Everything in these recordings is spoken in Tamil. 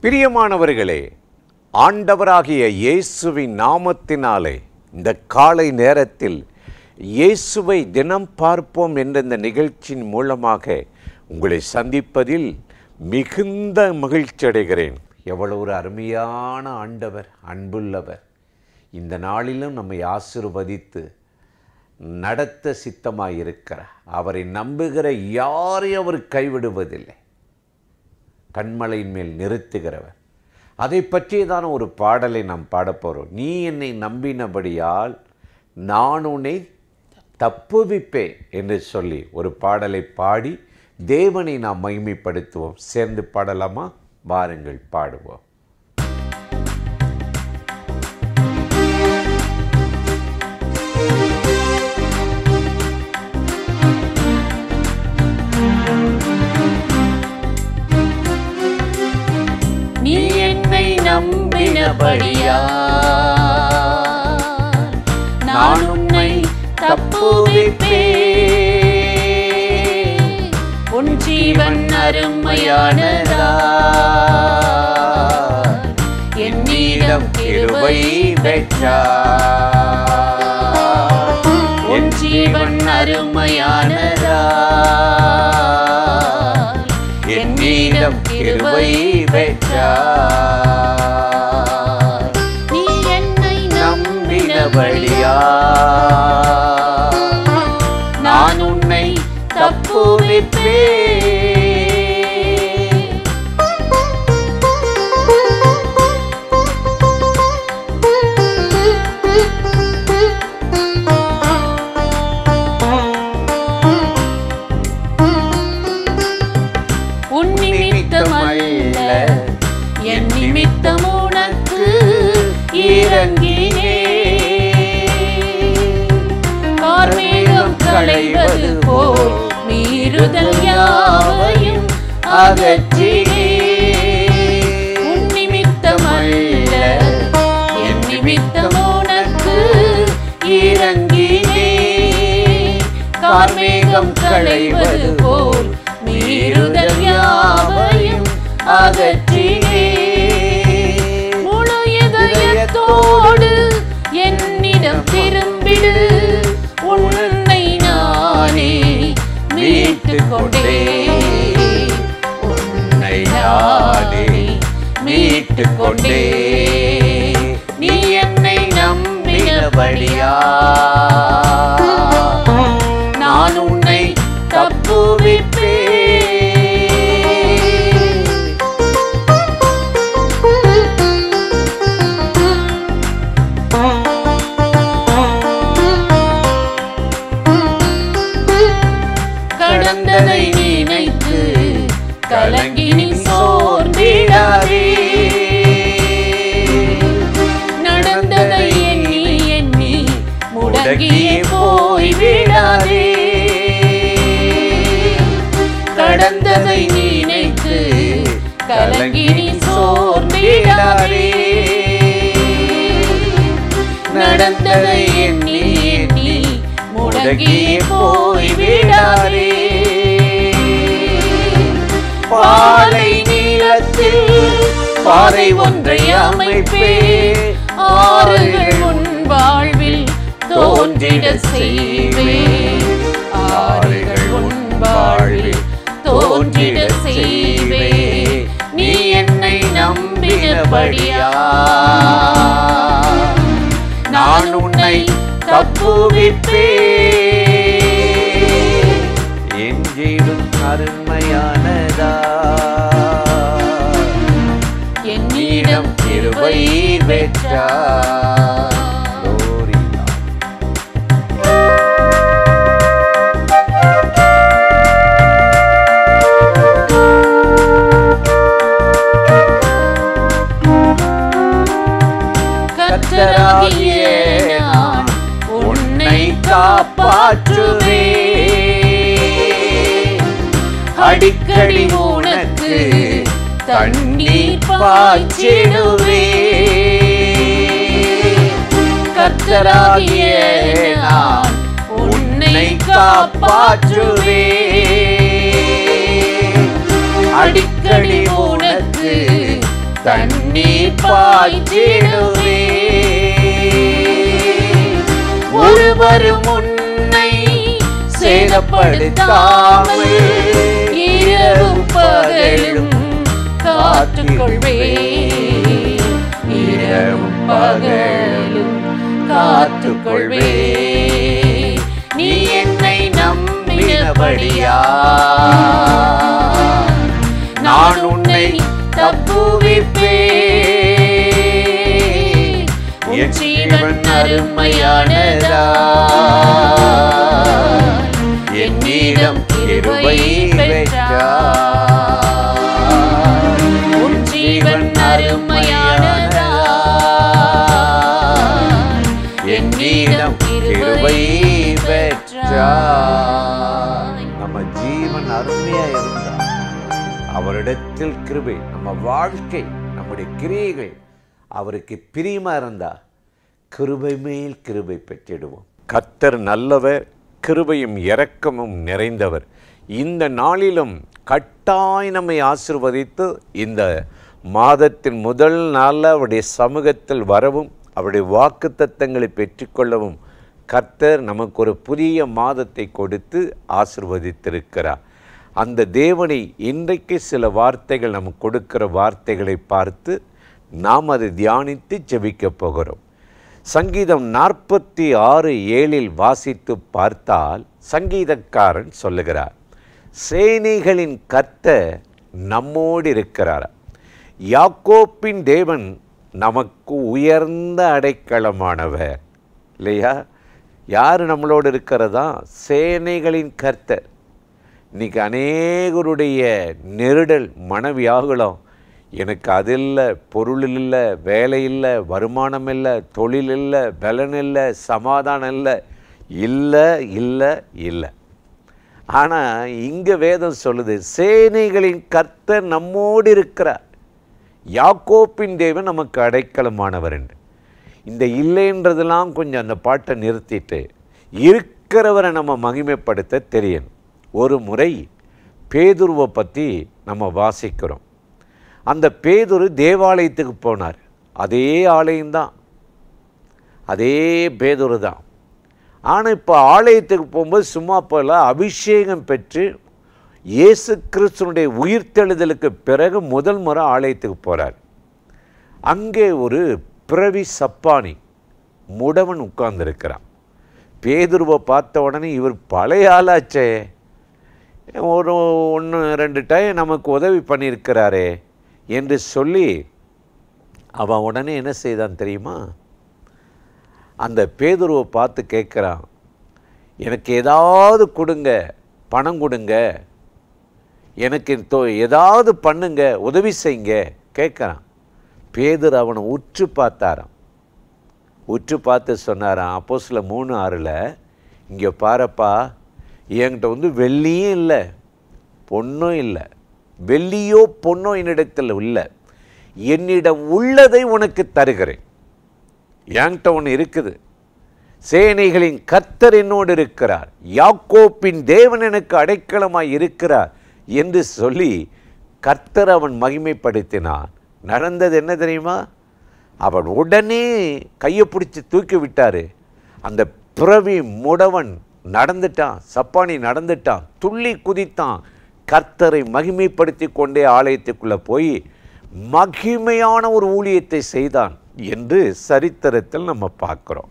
பிரியமானவர்களே, ஆண்டவராகிய இயேசுவின் நாமத்தினாலே இந்த காலை நேரத்தில் இயேசுவை தினம் பார்ப்போம் என்ற இந்த நிகழ்ச்சியின் மூலமாக உங்களை சந்திப்பதில் மிகுந்த மகிழ்ச்சி அடைகிறேன். எவ்வளவு ஒரு அருமையான ஆண்டவர், அன்புள்ளவர். இந்த நாளிலும் நம்மை ஆசீர்வதித்து நடத்த சித்தமாயிருக்கிறார். அவரை நம்புகிற யாரையும் அவர் கைவிடுவதில்லை. கண்மலையின் மேல் நிறுத்துகிறவர். அதை பற்றியதான ஒரு பாடலை நாம் பாடப்போகிறோம். நீ என்னை நம்பினபடியால் நான் உன்னை தப்புவிப்பேன் என்று சொல்லி ஒரு பாடலை பாடி தேவனை நாம் மகிமைப்படுத்துவோம். சேர்ந்து பாடலாமா? வாருங்கள், பாடுவோம். நீ என்னை நம்பினபடியால் நான் உன்னை தப்புவிப்பேன். உன் ஜீவன் அருமையானதால் என்னிடம் கிருபை பெற்றார். உன் ஜீவன் அருமையானதால் என்னிடம் கிருபை பெற்றார். நீ என்னை நம்பினபடியால் நான் உன்னை தப்புவிப்பேன். உன் நிமித்தமல்ல என் நிமித்தம் உனக்கு இறங்கினேன். கார்மேகம் களைவது போல் மீறுதல் யாவையும் அகற்றினேன். உன் நிமித்தமல்ல என் நிமித்தம் உனக்கு இறங்கினேன். கார்மேகம் களைவது போல் மீறுதல் யாவையும் அகற்றினேன். முழு இதயத்தோடு என்னிடம் திரும்பிடு. உன்னை நானே மீட்டுக் கொண்டேன். உன்னை நானே மீட்டுக் கொண்டேன். நீ என்னை நம்பினபடியால் நான் உன்னை தப்புவிப்பேன். கடந்ததை நினைத்து கலங்கி நீ சோர்ந்திடாதே. நடந்ததை எண்ணி எண்ணி முடங்கியே போய்விடாதே. கடந்ததை நினைத்து கலங்கி நீ சோர்ந்திடாதே. நடந்ததை எண்ணி எண்ணி முடங்கியே போய்விடாதே. பாலை நீளத்தில் பாறை ஒன்றை அமைப்பே. ஆறுகள் உன் வாழ்வில் தோன்றிட செய்வேன். ஆறுகள் உன் வாழ்வில் தோன்றிட செய்வேன். நீ என்னை நம்பினபடியால் நான் உன்னை தப்புவிப்பேன். என் ஜீவன் அருமையானதா என்னிடம் கிருபை பெற்றார். கர்த்தராகிய நான் உன்னை காப்பாற்றுவேன். அடிக்கடி உனக்கு தண்ணீர் பாய்ச்சிடுவேன். கர்த்தராகிய நான் உன்னை காப்பாற்றுவேன். அடிக்கடி உனக்கு தண்ணீர் பாய்ச்சிடுவே. ஒருவரும் உன்னை சேதப்படுத்தாமல் இரவும் பகலும் காத்துக்கொள்வே. இரவும் பகலும் காத்துக்கொள்வே. நீ என்னை நம்பினபடியா நான் உன்னை தப்புவிப்பே. உன் ஜீவன் அருமையானதா, என்னிடம் கிருபை பெற்றார். உன் ஜீவன் அருமையானதா, என்னிடம் கிருபை பெற்றார். நம்ம ஜீவன் அருமையா இருந்தா அவரிடத்தில் கிருபை, நம்ம வாழ்க்கை நம்முடைய கிரியைகள் அவருக்கு பிரியமா இருந்தா கிருபை மேல் கிருபை பெற்றிடுவோம். கர்த்தர் நல்லவர், கிருபையும் இரக்கமும் நிறைந்தவர். இந்த நாளிலும் கட்டாய் நம்மை ஆசீர்வதித்து இந்த மாதத்தின் முதல் நாளில் அவருடைய சமூகத்தில் வரவும் அவருடைய வாக்குத்தத்தங்களை பெற்றுக்கொள்ளவும் கர்த்தர் நமக்கு ஒரு புதிய மாதத்தை கொடுத்து ஆசீர்வதித்திருக்கிறார். அந்த தேவனை இன்றைக்கு சில வார்த்தைகள் நமக்கு கொடுக்கிற வார்த்தைகளை பார்த்து நாம் அதை தியானித்து ஜெபிக்க போகிறோம். சங்கீதம் 46:7 வாசித்து பார்த்தால் சங்கீதக்காரன் சொல்லுகிறார், சேனைகளின் கர்த்தர் நம்மோடு இருக்கிறார். யாக்கோப்பின் தேவன் நமக்கு உயர்ந்த அடைக்கலமானவர். இல்லையா? யார் நம்மளோடு இருக்கிறதா? சேனைகளின் கர்த்தர். இன்றைக்கி அநேகருடைய நெருடல் மனவியாகுலம், எனக்கு அது இல்லை, பொருள் இல்லை, வேலை இல்லை, வருமானம் இல்லை, தொழில் இல்லை, பலன் இல்லை, சமாதானம் இல்லை, இல்லை இல்லை இல்லை. ஆனால் இங்கே வேதம் சொல்லுது, சேனைகளின் கர்த்தர் நம்மோடு இருக்கிறார். யாக்கோப்பின் தேவன் நமக்கு அடைக்கலமானவர் என்று. இந்த இல்லைன்றதெல்லாம் கொஞ்சம் அந்த பாட்டை நிறுத்திட்டு இருக்கிறவரை நம்ம மகிமைப்படுத்த தெரியணும். ஒரு முறை பேதுருவை பற்றி நம்ம வாசிக்கிறோம். அந்த பேதுரு தேவாலயத்துக்கு போனார். அதே ஆலயம்தான், அதே பேதுரு தான். ஆனால் இப்போ ஆலயத்துக்கு போகும்போது சும்மா போல அபிஷேகம் பெற்று இயேசு கிறிஸ்துனுடைய உயிர்த்தெழுதலுக்கு பிறகு முதல் முறை ஆலயத்துக்கு போகிறார். அங்கே ஒரு பிறவி சப்பானி முடவன் உட்கார்ந்துருக்கிறான். பேதுருவை பார்த்த உடனே இவர் பழைய ஆளாச்சே, ஒரு 1-2 டைம் நமக்கு உதவி பண்ணியிருக்கிறாரே என்று சொல்லி அவன் உடனே என்ன செய்தான் தெரியுமா? அந்த பேதுருவை பார்த்து கேட்குறான், எனக்கு ஏதாவது கொடுங்க, பணம் கொடுங்க, எனக்கு ஏதாவது பண்ணுங்க, உதவி செய்யுங்க கேட்குறான். பேதுரு அவனை உற்று பார்த்தாராம். உற்று பார்த்து சொன்னாராம், அப்போஸ்தலர் 3:6, இங்கே பாருப்பா, என்கிட்ட வெள்ளியும் இல்லை பொண்ணும் இல்லை, வெள்ளியோ பொண்ணோ என்னிடத்தில் இல்லை, என்னிடம் உள்ளதை உனக்கு தருகிறேன். என்கிட்ட ஒன்று இருக்குது, சேனைகளின் கர்த்தர் என்னோடு இருக்கிறார், யாக்கோப்பின் தேவன் எனக்கு அடைக்கலமாய் இருக்கிறார் என்று சொல்லி கர்த்தர் அவன் மகிமைப்படுத்தினான். நடந்தது என்ன தெரியுமா? அவன் உடனே கையை பிடிச்சி தூக்கி விட்டார். அந்த பிறவி முடவன் நடந்துட்டான், சப்பானி நடந்துட்டான், துள்ளி குதித்தான், கர்த்தரை மகிமைப்படுத்தி கொண்டே ஆலயத்துக்குள்ளே போய் மகிமையான ஒரு ஊழியத்தை செய்தான் என்று சரித்திரத்தில் நம்ம பார்க்குறோம்.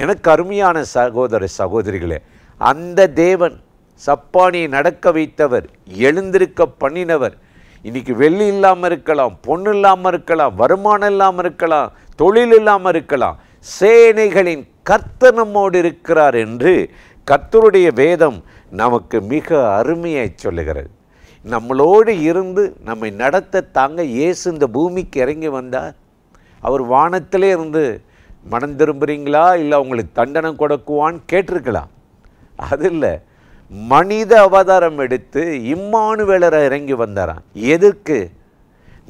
எனக்கு அருமையான சகோதர சகோதரிகளே, அந்த தேவன் சப்பானியை நடக்க வைத்தவர், எழுந்திருக்க பண்ணினவர். இன்றைக்கி வெள்ளி இல்லாமல் இருக்கலாம், பொண்ணு இல்லாமல் இருக்கலாம், வருமானம் இல்லாமல் இருக்கலாம், தொழில் இல்லாமல் இருக்கலாம், சேனைகளின் கர்த்தர் நம்மோடு இருக்கிறார் என்று கர்த்தருடைய வேதம் நமக்கு மிக அருமையை சொல்லுகிறது. நம்மளோடு இருந்து நம்மை நடத்த தாங்க இயேசு இந்த பூமிக்கு இறங்கி வந்தார். அவர் வானத்திலே இருந்து மனம் திரும்புகிறீங்களா இல்லை உங்களுக்கு தண்டனை கொடுக்குவான்னு கேட்டிருக்கலாம். அது இல்லை, மனித அவதாரம் எடுத்து இம்மானுவேலரை இறங்கி வந்தாராம். எதுக்கு?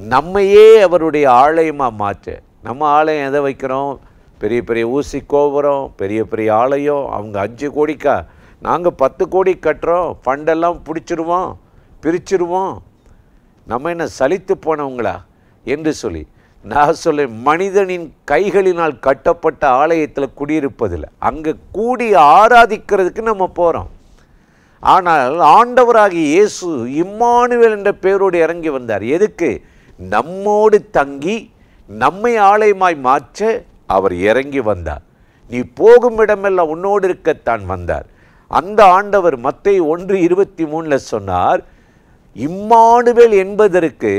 நம்மையே அவருடைய ஆலயமாக மாற்ற. நம்ம ஆலயம் எதை வைக்கிறோம்? பெரிய பெரிய ஊசி கோபுரம், பெரிய பெரிய ஆலயம். அவங்க 5 கோடிக்கா, நாங்கள் 10 கோடி கட்டுறோம், ஃபண்டெல்லாம் பிடிச்சிருவோம், பிரிச்சிருவோம். நம்ம என்ன சலித்து போனவங்களா? என்று சொல்லி நான் சொல்ல, மனிதனின் கைகளினால் கட்டப்பட்ட ஆலயத்தில் குடியிருப்பதில்லை, அங்கே கூடி ஆராதிக்கிறதுக்கு நம்ம போகிறோம். ஆனால் ஆண்டவராகிய இயேசு இம்மானுவேல் என்ற பெயரோடு இறங்கி வந்தார். எதுக்கு? நம்மோடு தங்கி நம்மை ஆலயமாய் மாற்ற அவர் இறங்கி வந்தார். நீ போகும் இடமெல்லாம் உன்னோடு இருக்கத்தான் வந்தார். அந்த ஆண்டவர் மத்தேயு 1:23 சொன்னார், இம்மானுவேல் என்பதற்கு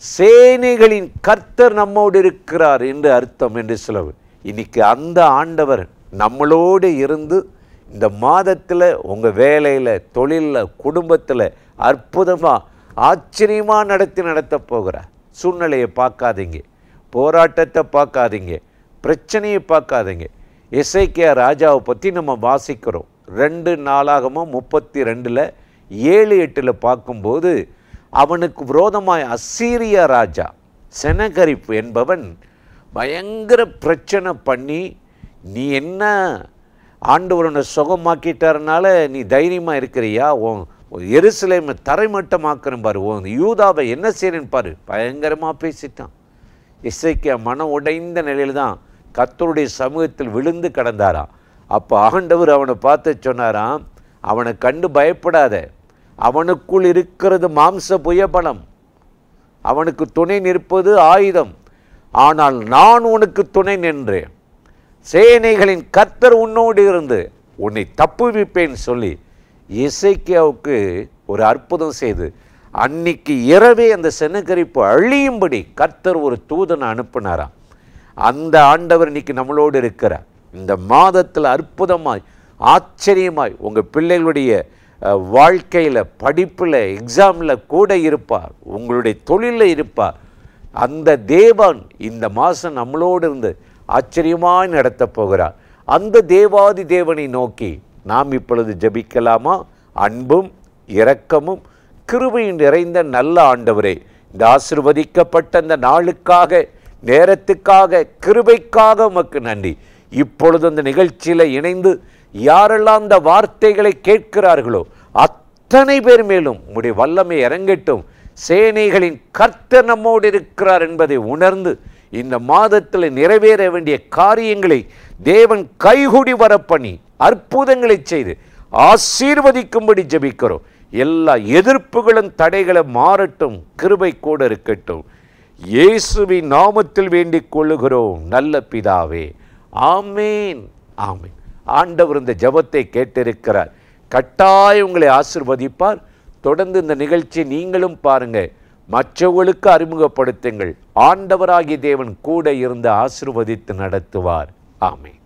சேனைகளின் கர்த்தர் நம்மோடு இருக்கிறார் என்று அர்த்தம் என்று சொல்லவு. இன்னைக்கு அந்த ஆண்டவர் நம்மளோடு இருந்து இந்த மாதத்தில் உங்கள் வேலையில், தொழிலில், குடும்பத்தில் அற்புதமாக ஆச்சரியமாக நடத்த போகிறார். சூழ்நிலையை பார்க்காதீங்க, போராட்டத்தை பார்க்காதீங்க, பிரச்சனையை பார்க்காதீங்க. எசேக்கியா ராஜாவை பற்றி நம்ம வாசிக்கிறோம். 2 நாளாகமும் 32 7-8 பார்க்கும்போது, அவனுக்கு விரோதமாய் அசீரியா ராஜா செனகரிப்பு என்பவன் பயங்கர பிரச்சனை பண்ணி, நீ என்ன ஆண்டவரை சுகமாக்கிட்டாருனால நீ தைரியமாக இருக்கிறியா, உன் எருசலேமை தரைமட்டமாக்குறேன் பாரு, உன் யூதாவை என்ன செய்கிறேன்னு பாரு, பயங்கரமாக பேசிட்டான். எசேக்கியா மனம் உடைந்த நிலையில் தான் கர்த்தருடைய சமூகத்தில் விழுந்து கிடந்தாராம். அப்போ ஆண்டவர் அவனை பார்த்து சொன்னாராம், அவனை கண்டு பயப்படாத, அவனுக்குள் இருக்கிறது மாம்ச புயபலம், அவனுக்கு துணை நிற்பது ஆயுதம், ஆனால் நான் உனக்கு துணை நின்றேன், சேனைகளின் கர்த்தர் உன்னோடு இருந்து உன்னை தப்புவிப்பேன் சொல்லி எசேக்கியாவுக்கு ஒரு அற்புதம் செய்து, அன்னைக்கு இரவே அந்த செனகரிப்பு அழியும்படி கர்த்தர் ஒரு தூதனை அனுப்பினாராம். அந்த ஆண்டவர் இன்னைக்கு நம்மளோடு இருக்கிறார். இந்த மாதத்தில் அற்புதமாய் ஆச்சரியமாய் உங்கள் பிள்ளைகளுடைய வாழ்க்கையில், படிப்பில், எக்ஸாமில் கூட இருப்பார், உங்களுடைய தொழிலில் இருப்பார். அந்த தேவன் இந்த மாதம் நம்மளோடு இருந்து ஆச்சரியமாய் நடத்த போகிறார். அந்த தேவாதி தேவனை நோக்கி நாம் இப்பொழுது ஜெபிக்கலாமா? அன்பும் இரக்கமும் கிருபையும் நிறைந்த நல்ல ஆண்டவரே, இந்த ஆசீர்வதிக்கப்பட்ட இந்த நாளுக்காக, நேரத்துக்காக, கிருபைக்காக உமக்கு நன்றி. இப்பொழுது அந்த நிகழ்ச்சியில் இணைந்து யாரெல்லாம் அந்த வார்த்தைகளை கேட்கிறார்களோ அத்தனை பேர் மேலும் உம்முடைய வல்லமை இறங்கட்டும். சேனைகளின் கர்த்தர் நம்மோடு இருக்கிறார் என்பதை உணர்ந்து இந்த மாதத்தில் நிறைவேற வேண்டிய காரியங்களை தேவன் கைகூடி வரப்பண்ணி அற்புதங்களை செய்து ஆசீர்வதிக்கும்படி ஜெபிக்கிறோம். எல்லா எதிர்ப்புகளும் தடைகளும் மாறட்டும், கிருபை கூட இருக்கட்டும். இயேசுவின் நாமத்தில் வேண்டிக் கொள்ளுகிறோம் நல்ல பிதாவே, ஆமேன், ஆமேன். ஆண்டவர் இந்த ஜெபத்தை கேட்டிருக்கிறார். கட்டாயம் உங்களை ஆசீர்வதிப்பார். தொடர்ந்து இந்த நிகழ்ச்சியை நீங்களும் பாருங்க, மற்றவர்களுக்கு அறிமுகப்படுத்துங்கள். ஆண்டவராகிய தேவன் கூட இருந்து ஆசீர்வதித்து நடத்துவார். ஆமேன்.